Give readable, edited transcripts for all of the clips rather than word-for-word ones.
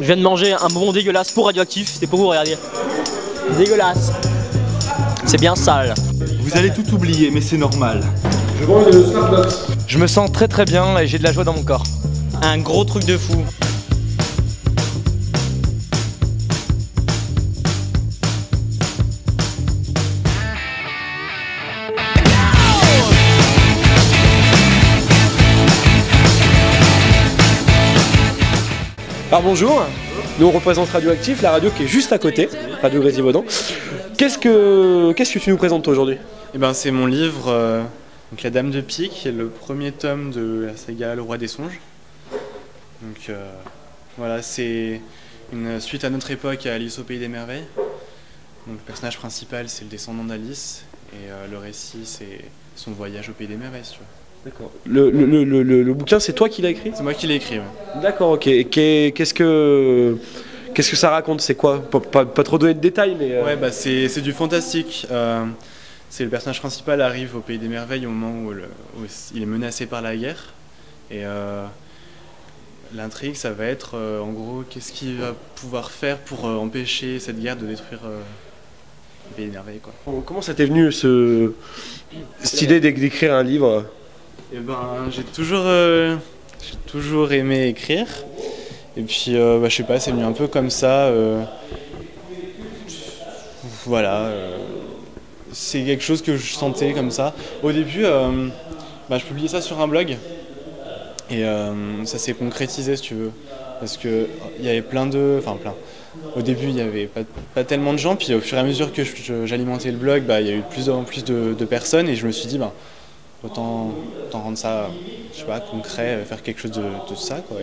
Je viens de manger un bonbon dégueulasse pour radioactif, c'était pour vous, regardez. Dégueulasse. C'est bien sale. Vous allez tout oublier, mais c'est normal. Je vois le Starbucks. Je me sens très très bien et j'ai de la joie dans mon corps. Un gros truc de fou. Alors bonjour, nous on représente Radioactif, la radio qui est juste à côté, Radio Grésivaudan. Qu'est-ce que tu nous présentes aujourd'hui? Eh ben, c'est mon livre, donc La Dame de Pique, qui est le premier tome de la saga Le Roi des Songes. Donc voilà, c'est une suite à notre époque à Alice au Pays des Merveilles. Donc le personnage principal c'est le descendant d'Alice et le récit c'est son voyage au Pays des Merveilles, si tu veux. D'accord. Le bouquin, c'est toi qui l'as écrit? C'est moi qui l'ai écrit, ouais. D'accord, ok. Et qu'est-ce que ça raconte? C'est quoi? Pas trop donner de détails, mais... Ouais, bah c'est du fantastique. C'est le personnage principal arrive au Pays des Merveilles au moment où il est menacé par la guerre. Et l'intrigue, ça va être, en gros, qu'est-ce qu'il va pouvoir faire pour empêcher cette guerre de détruire le Pays des Merveilles, quoi. Comment ça t'est venu, cette idée d'écrire un livre? Eh ben, j'ai toujours aimé écrire. Et puis, je sais pas, c'est venu un peu comme ça. Voilà. C'est quelque chose que je sentais comme ça. Au début, je publiais ça sur un blog. Et ça s'est concrétisé, si tu veux. Parce qu'il y avait plein. Au début, il n'y avait pas tellement de gens. Puis au fur et à mesure que j'alimentais le blog, il y a eu de plus en plus de personnes. Et je me suis dit, autant rendre ça, je sais pas, concret, faire quelque chose de ça, quoi.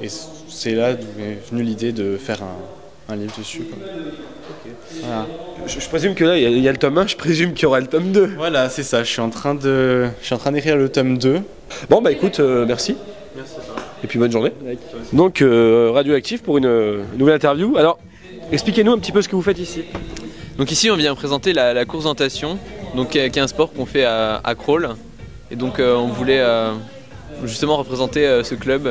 Et c'est là d'où est venue l'idée de faire un livre dessus, quoi. Okay. Voilà. Je présume que là, il y a le tome 1, je présume qu'il y aura le tome 2. Voilà, c'est ça, je suis en train d'écrire le tome 2. Bon, écoute, merci. Merci à toi. Et puis bonne journée. Donc, Radioactif pour une nouvelle interview. Alors, expliquez-nous un petit peu ce que vous faites ici. Donc ici on vient présenter la course d'orientation, donc qui est un sport qu'on fait à Crolles. Et donc on voulait justement représenter ce club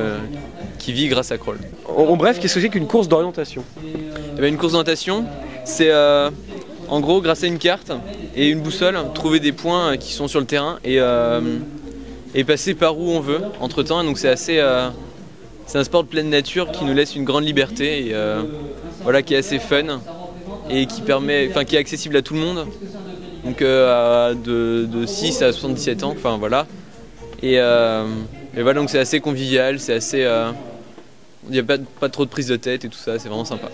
qui vit grâce à Crolles. En bref, qu'est-ce que c'est qu'une course d'orientation? Eh bien, une course d'orientation, c'est en gros grâce à une carte et une boussole, trouver des points qui sont sur le terrain et passer par où on veut entre temps. Donc c'est c'est un sport de pleine nature qui nous laisse une grande liberté et voilà, qui est assez fun. Et qui est accessible à tout le monde, donc de 6 à 77 ans, enfin voilà. Et voilà, donc c'est assez convivial, c'est assez, il n'y a pas trop de prise de tête et tout ça, c'est vraiment sympa.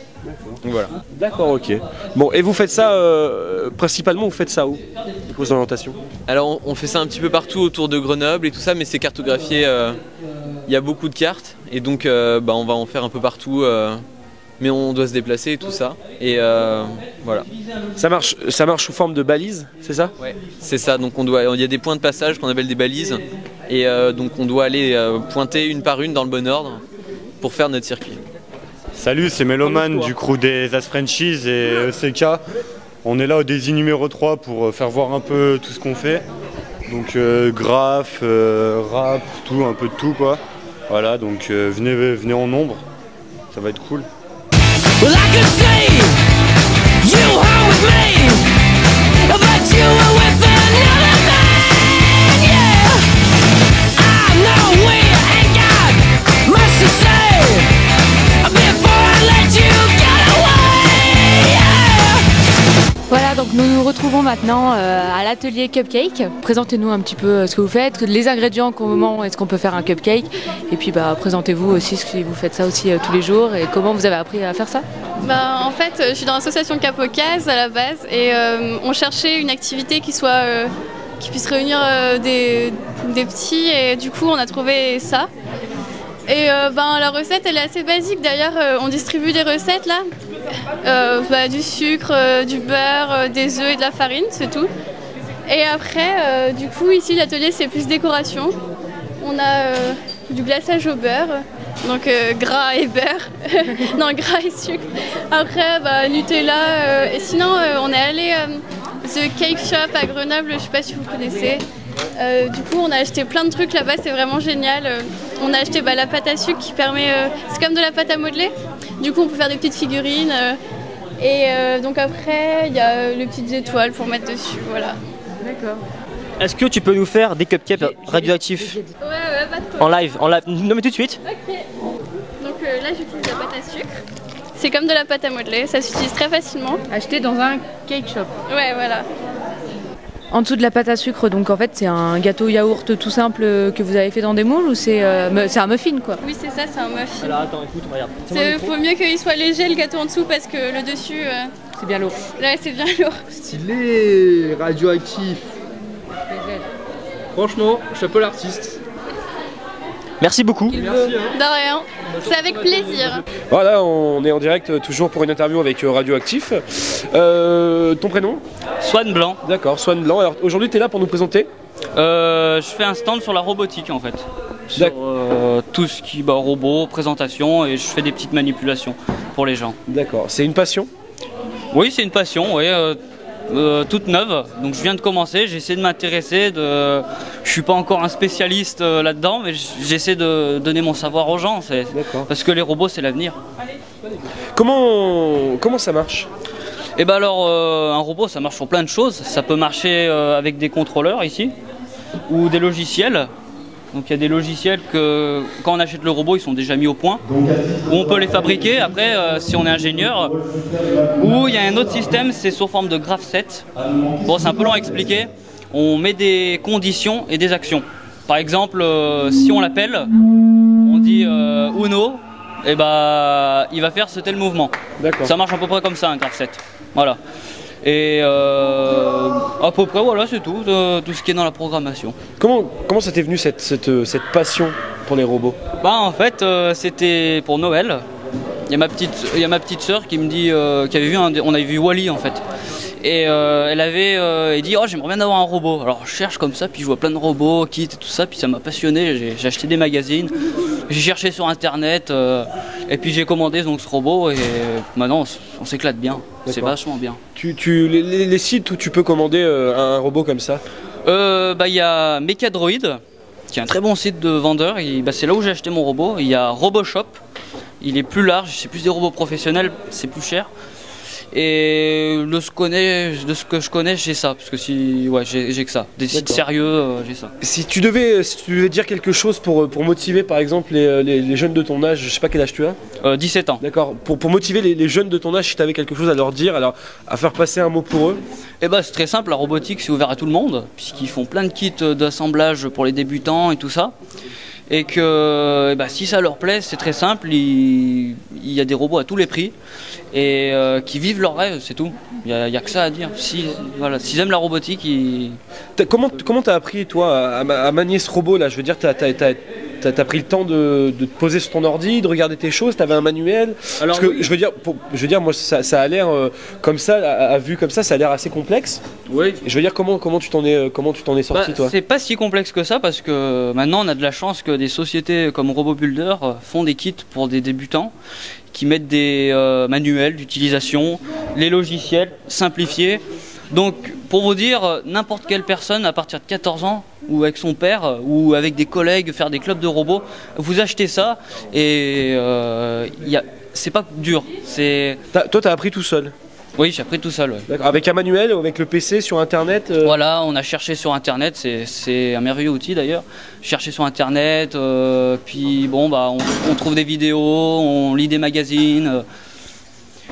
Donc voilà. D'accord, ok. Bon, et vous faites ça, principalement vous faites ça où, les courses d'orientation? Alors on fait ça un petit peu partout autour de Grenoble et tout ça, mais c'est cartographié, il y a beaucoup de cartes, et donc on va en faire un peu partout. Mais on doit se déplacer et tout ça, et voilà. Ça marche sous forme de balises, c'est ça? Ouais, c'est ça, donc il y a des points de passage qu'on appelle des balises, et donc on doit aller pointer une par une dans le bon ordre pour faire notre circuit. Salut, c'est Meloman du crew des As Frenchies et ECK. On est là au Daisy numéro 3 pour faire voir un peu tout ce qu'on fait. Donc graphe, rap, tout, un peu de tout, quoi. Voilà, donc venez en nombre, ça va être cool. Well, I could see you home with me, but you were with another man, yeah. I know we ain't got much to say before I let you get away, yeah. Voilà, donc nous nous retrouvons maintenant à l'atelier Cupcake. Présentez-nous un petit peu ce que vous faites, les ingrédients, comment est-ce qu'on peut faire un cupcake, et puis présentez-vous aussi si vous faites ça aussi tous les jours et comment vous avez appris à faire ça. En fait, je suis dans l'association Capocase à la base et on cherchait une activité qui puisse réunir des petits, et du coup on a trouvé ça. Et la recette elle est assez basique, d'ailleurs on distribue des recettes là, du sucre, du beurre, des œufs et de la farine, c'est tout. Et après du coup ici l'atelier c'est plus décoration. On a du glaçage au beurre, donc gras et beurre, non gras et sucre. Après Nutella, et sinon on est allé The Cake Shop à Grenoble, je sais pas si vous connaissez. Du coup on a acheté plein de trucs là-bas, c'est vraiment génial. on a acheté la pâte à sucre qui permet... c'est comme de la pâte à modeler. Du coup, on peut faire des petites figurines. Donc après, il y a les petites étoiles pour mettre dessus, voilà. D'accord. Est-ce que tu peux nous faire des cupcakes radioactifs Ouais, pas de problème. en live? Non mais tout de suite. Ok. Donc là, j'utilise la pâte à sucre. C'est comme de la pâte à modeler, ça s'utilise très facilement. Acheté dans un cake shop. Ouais, voilà. En dessous de la pâte à sucre, donc en fait c'est un gâteau yaourt tout simple que vous avez fait dans des moules ou c'est un muffin quoi? Oui, c'est ça, c'est un muffin. Alors attends, écoute, regarde. Il faut mieux qu'il soit léger le gâteau en dessous parce que le dessus... c'est bien lourd. Là, c'est bien lourd. Stylé, radioactif. Franchement, chapeau l'artiste. Merci beaucoup. De rien. C'est avec plaisir. Voilà, on est en direct toujours pour une interview avec Radioactif. Ton prénom? Swan Blanc. D'accord, Swan Blanc. Alors aujourd'hui, tu es là pour nous présenter? Je fais un stand sur la robotique en fait. Sur tout ce qui robot, présentation, et je fais des petites manipulations pour les gens. D'accord, c'est une passion? Oui, c'est une passion, oui. Toute neuve, donc je viens de commencer, j'essaie de m'intéresser, je suis pas encore un spécialiste là-dedans, mais j'essaie de donner mon savoir aux gens, parce que les robots c'est l'avenir. Comment ça marche? Et ben alors, un robot ça marche sur plein de choses, ça peut marcher avec des contrôleurs ici, ou des logiciels. Donc il y a des logiciels que quand on achète le robot ils sont déjà mis au point, où on peut les fabriquer après si on est ingénieur. Ou il y a un autre système, c'est sous forme de graph set. Bon, c'est un peu long à expliquer. On met des conditions et des actions. Par exemple, si on l'appelle, on dit Uno, et bah il va faire ce tel mouvement. Ça marche à peu près comme ça un graph set. Voilà. Et à peu près voilà, c'est tout ce qui est dans la programmation. Comment ça t'est venu cette passion pour les robots? En fait c'était pour Noël. Il y a ma petite sœur qui me dit on avait vu Wall-E en fait. Et elle avait dit j'aimerais bien avoir un robot. Alors je cherche comme ça, puis je vois plein de robots, kits et tout ça, puis ça m'a passionné, j'ai acheté des magazines, j'ai cherché sur internet, et puis j'ai commandé donc ce robot, et maintenant on s'éclate bien, c'est vachement bien. Les sites où tu peux commander un robot comme ça? Il y a Mechadroid, qui est un très bon site de vendeur, c'est là où j'ai acheté mon robot. Il y a RoboShop, il est plus large, c'est plus des robots professionnels, c'est plus cher. Et de ce que je connais, j'ai ça, parce que j'ai que ça. Des sites sérieux, j'ai ça. Si tu devais dire quelque chose pour motiver par exemple les jeunes de ton âge, je sais pas quel âge tu as? 17 ans. D'accord. Pour motiver les jeunes de ton âge, si tu avais quelque chose à leur dire, à faire passer un mot pour eux? C'est très simple, la robotique c'est ouvert à tout le monde, puisqu'ils font plein de kits d'assemblage pour les débutants et tout ça. Et que si ça leur plaît, c'est très simple, il y a des robots à tous les prix et qui vivent leur rêve, c'est tout. Il n'y a que ça à dire. S'ils aiment la robotique, Comment t'as appris toi à manier ce robot là? Je veux dire, t'as pris le temps de te poser sur ton ordi, de regarder tes choses, t'avais un manuel? Parce que je veux dire moi ça a l'air comme ça, à vue comme ça a l'air assez complexe. Oui. Je veux dire comment tu t'en es sorti toi? C'est pas si complexe que ça, parce que maintenant on a de la chance que des sociétés comme RoboBuilder font des kits pour des débutants qui mettent des manuels d'utilisation, les logiciels simplifiés. Donc pour vous dire, n'importe quelle personne à partir de 14 ans, ou avec son père, ou avec des collègues, faire des clubs de robots, vous achetez ça et c'est pas dur. Toi t'as appris tout seul? Oui, j'ai appris tout seul. Ouais. D'accord. Avec un manuel ou avec le PC sur internet? Voilà, on a cherché sur internet, c'est un merveilleux outil d'ailleurs. Chercher sur internet, puis on trouve des vidéos, on lit des magazines.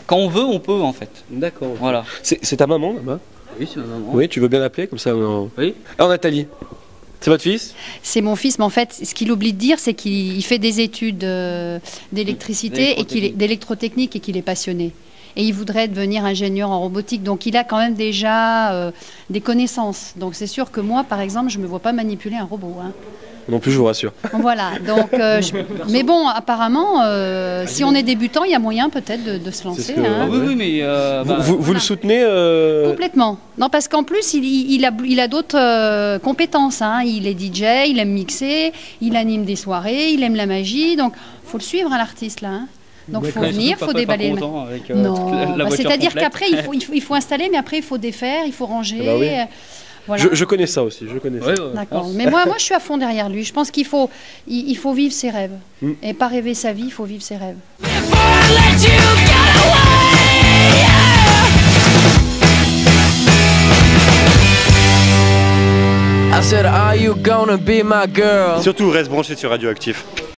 Quand on veut, on peut en fait. D'accord. Voilà. C'est ta maman là-bas? Oui, c'est ma maman. Oui, tu veux bien l'appeler comme ça? Oui. Alors Nathalie, c'est votre fils? C'est mon fils, mais en fait, ce qu'il oublie de dire, c'est qu'il fait des études d'électricité et d'électrotechnique et qu'il est passionné. Et il voudrait devenir ingénieur en robotique. Donc il a quand même déjà des connaissances. Donc c'est sûr que moi, par exemple, je ne me vois pas manipuler un robot. Hein. Non plus, je vous rassure. Voilà. Donc, mais bon, apparemment, si on est débutant, il y a moyen peut-être de se lancer. Hein. Oui, mais vous le soutenez Complètement. Non, parce qu'en plus, il a d'autres compétences. Hein. Il est DJ, il aime mixer, il anime des soirées, il aime la magie. Donc, faut le suivre à l'artiste là. Hein. Donc il faut venir, il faut déballer. Non, c'est-à-dire qu'après il faut installer, mais après il faut défaire, il faut ranger. Voilà. Je connais ça aussi, je connais ça. D'accord. Mais moi, je suis à fond derrière lui. Je pense qu'il faut, il faut vivre ses rêves. Et pas rêver sa vie, il faut vivre ses rêves. I said, are you gonna be my girl? Surtout, reste branché sur Radioactif.